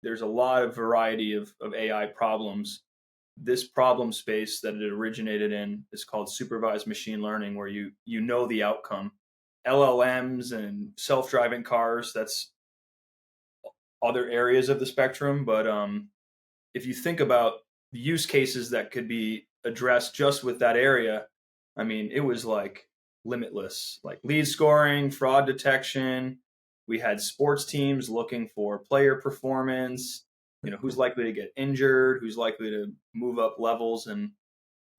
there's a lot of variety of AI problems. This problem space that it originated in is called supervised machine learning, where you know the outcome. LLMs and self-driving cars, that's other areas of the spectrum. But if you think about the use cases that could be addressed just with that area, I mean, it was like limitless, like lead scoring, fraud detection. We had sports teams looking for player performance, who's likely to get injured, who's likely to move up levels in,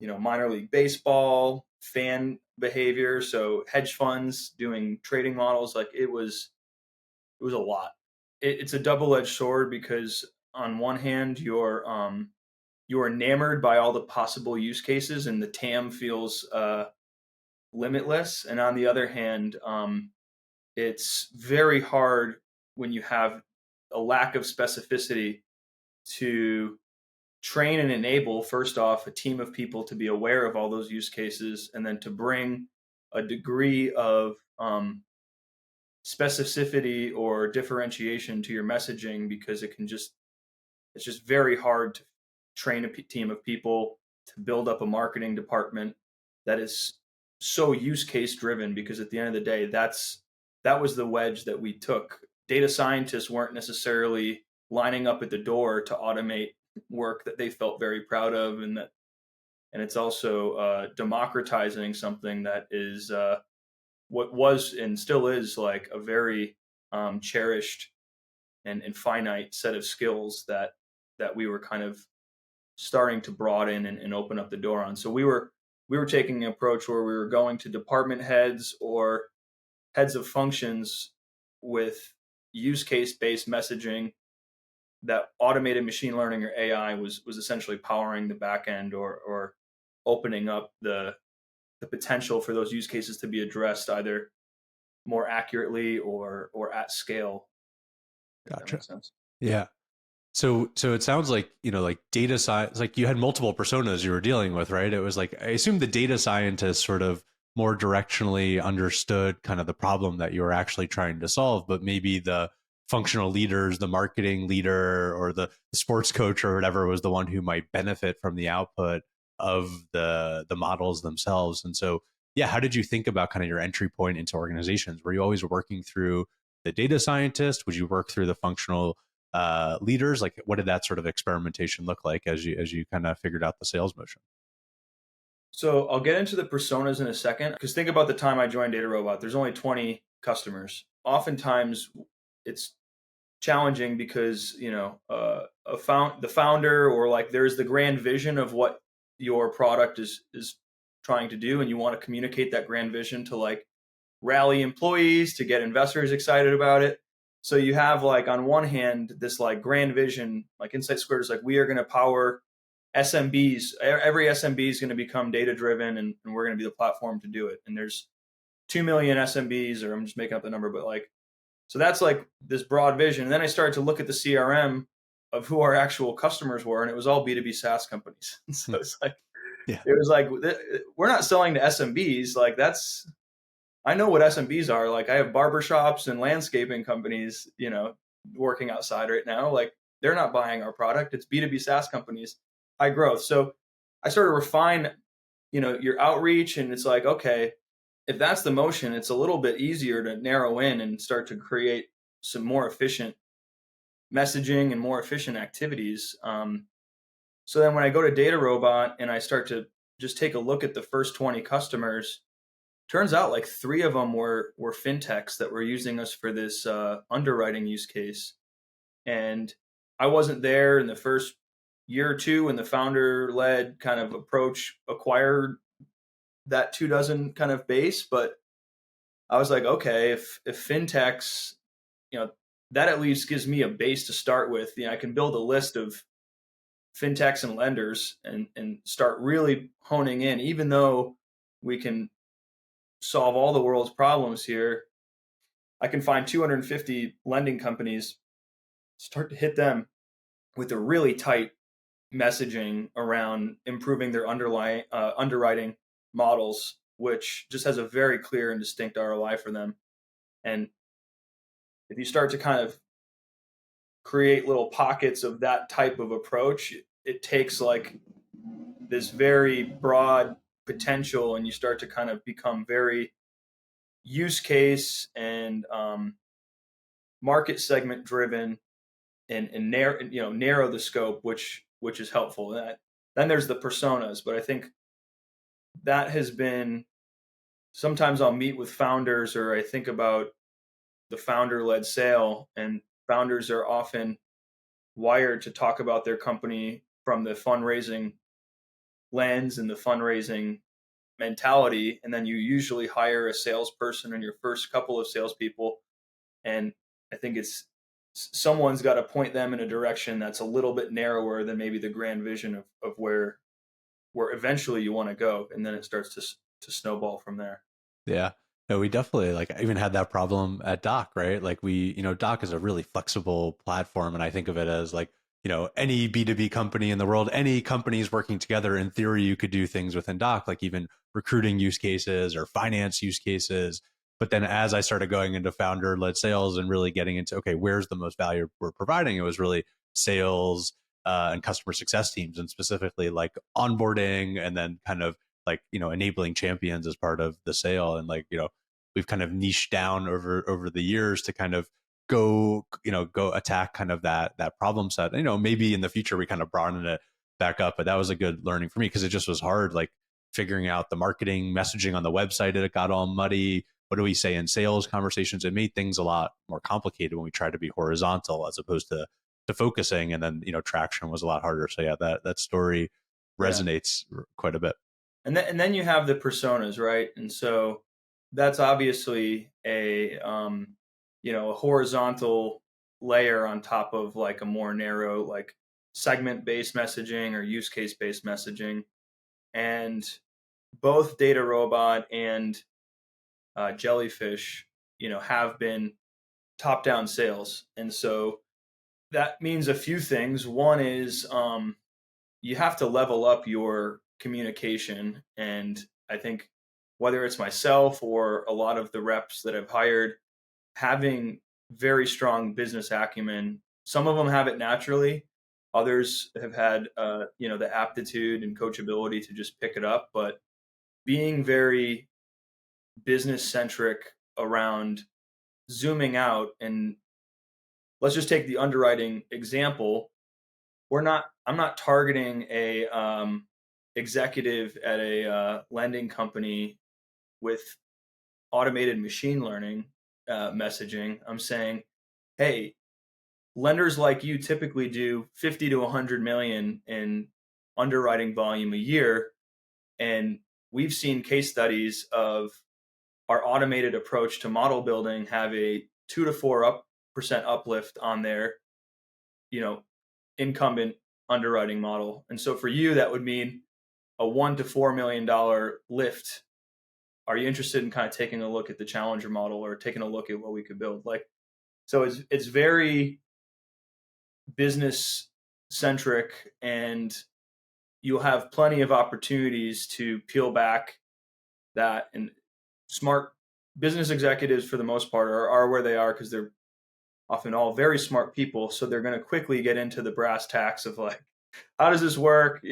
minor league baseball, fan behavior. So hedge funds doing trading models, like it was a lot. It's a double-edged sword because on one hand, you're enamored by all the possible use cases, and the TAM feels limitless. And on the other hand, it's very hard when you have a lack of specificity to train and enable, first off, a team of people to be aware of all those use cases, and then to bring a degree of specificity or differentiation to your messaging, because it's just very hard to train a team of people to build up a marketing department that is so use case driven, because at the end of the day, that was the wedge that we took. Data scientists weren't necessarily lining up at the door to automate work that they felt very proud of, and it's also democratizing something that is what was and still is like a very cherished and finite set of skills that we were kind of starting to broaden and open up the door on. So we were taking an approach where we were going to department heads or heads of functions with use case based messaging that automated machine learning or AI was essentially powering the back end, or opening up the potential for those use cases to be addressed either more accurately or at scale, if that Gotcha. makes sense. Yeah. So it sounds like, like data science, like you had multiple personas you were dealing with, right? It was like, I assume the data scientists sort of more directionally understood kind of the problem that you were actually trying to solve, but maybe the functional leaders, the marketing leader or the sports coach or whatever was the one who might benefit from the output of the models themselves. And so, yeah, how did you think about kind of your entry point into organizations? Were you always working through the data scientist? Would you work through the functional leaders? Like, what did that sort of experimentation look like as you kind of figured out the sales motion? So I'll get into the personas in a second, because think about the time I joined DataRobot. There's only 20 customers. Oftentimes, it's challenging because the founder, or like there's the grand vision of what your product is trying to do, and you want to communicate that grand vision to like rally employees to get investors excited about it. So you have like on one hand this like grand vision, like Insight Squared is like, we are going to power SMBs. Every SMB is going to become data driven, and we're going to be the platform to do it. And there's 2 million SMBs, or I'm just making up the number, but like, so that's like this broad vision. And then I started to look at the CRM of who our actual customers were, and it was all B2B SaaS companies. So it's like, Yeah. it was like, we're not selling to SMBs. Like that's, I know what SMBs are. Like I have barbershops and landscaping companies, working outside right now. Like they're not buying our product. It's B2B SaaS companies, high growth. So I started to refine, your outreach, and it's like, okay, if that's the motion, it's a little bit easier to narrow in and start to create some more efficient messaging and more efficient activities. So then when I go to DataRobot and I start to just take a look at the first 20 customers, turns out like three of them were fintechs that were using us for this underwriting use case. And I wasn't there in the first year or two when the founder led kind of approach acquired that 2 dozen kind of base. But I was like, okay, if fintechs, you know, that at least gives me a base to start with. I can build a list of fintechs and lenders and start really honing in, even though we can solve all the world's problems here. I can find 250 lending companies, start to hit them with a really tight messaging around improving their underlying underwriting models, which just has a very clear and distinct ROI for them. And if you start to kind of create little pockets of that type of approach, it takes like this very broad potential, and you start to kind of become very use case and market segment driven, and narrow the scope, which is helpful. Then there's the personas, but I think that has been, sometimes I'll meet with founders, or I think about the founder led sale, and founders are often wired to talk about their company from the fundraising lens and the fundraising mentality. And then you usually hire a salesperson in your first couple of salespeople. And I think it's, someone's got to point them in a direction that's a little bit narrower than maybe the grand vision of where eventually you want to go. And then it starts to snowball from there. Yeah. No, we definitely like I even had that problem at Doc, right? Like we, Doc is a really flexible platform. And I think of it as like, any B2B company in the world, any companies working together, in theory, you could do things within Doc, like even recruiting use cases or finance use cases. But then as I started going into founder led sales and really getting into, okay, where's the most value we're providing? It was really sales and customer success teams, and specifically like onboarding, and then kind of like enabling champions as part of the sale. And like we've kind of niched down over the years to kind of go attack kind of that problem set. Maybe in the future we kind of broaden it back up, but that was a good learning for me, because it just was hard, like figuring out the marketing messaging on the website. It got all muddy. What do we say in sales conversations? It made things a lot more complicated when we tried to be horizontal as opposed to focusing. And then traction was a lot harder. So yeah, that story Yeah. resonates quite a bit. And then you have the personas, right? And so that's obviously a horizontal layer on top of like a more narrow, like segment based messaging or use case based messaging. And both DataRobot and Jellyfish, have been top down sales. And so that means a few things. One is you have to level up your communication. And I think whether it's myself or a lot of the reps that I've hired, having very strong business acumen. Some of them have it naturally. Others have had, the aptitude and coachability to just pick it up. But being very business centric around zooming out, and let's just take the underwriting example. I'm not targeting a executive at a lending company with automated machine learning messaging. I'm saying, hey, lenders like you typically do 50 to 100 million in underwriting volume a year, and we've seen case studies of our automated approach to model building have a 2 to 4% uplift on their, you know, incumbent underwriting model. And so for you, that would mean a $1 to $4 million lift. Are you interested in kind of taking a look at the challenger model or taking a look at what we could build? Like, so it's very business centric, and you'll have plenty of opportunities to peel back that. And smart business executives, for the most part, are where they are because they're often all very smart people. So they're going to quickly get into the brass tacks of like, how does this work?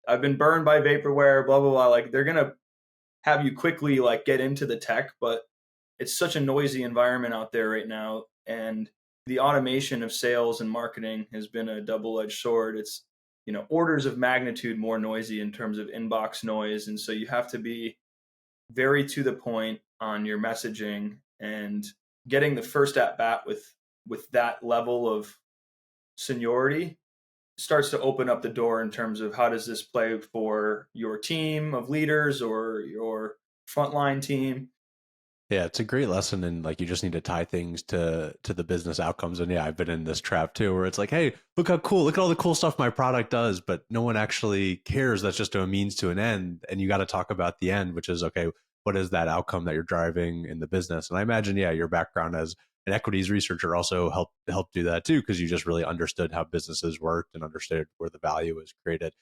I've been burned by vaporware, blah, blah, blah. Like, they're going to have you quickly like get into the tech, but it's such a noisy environment out there right now. And the automation of sales and marketing has been a double-edged sword. It's, orders of magnitude more noisy in terms of inbox noise. And so you have to be very to the point on your messaging, and getting the first at bat with that level of seniority starts to open up the door in terms of how does this play for your team of leaders or your frontline team. Yeah, it's a great lesson, and like you just need to tie things to the business outcomes. And yeah, I've been in this trap too, where it's like, hey, look how cool, look at all the cool stuff my product does, but no one actually cares. That's just a means to an end, and you got to talk about the end, which is okay. What is that outcome that you're driving in the business? And I imagine, yeah, your background as an equities researcher also helped do that too, because you just really understood how businesses worked and understood where the value was created.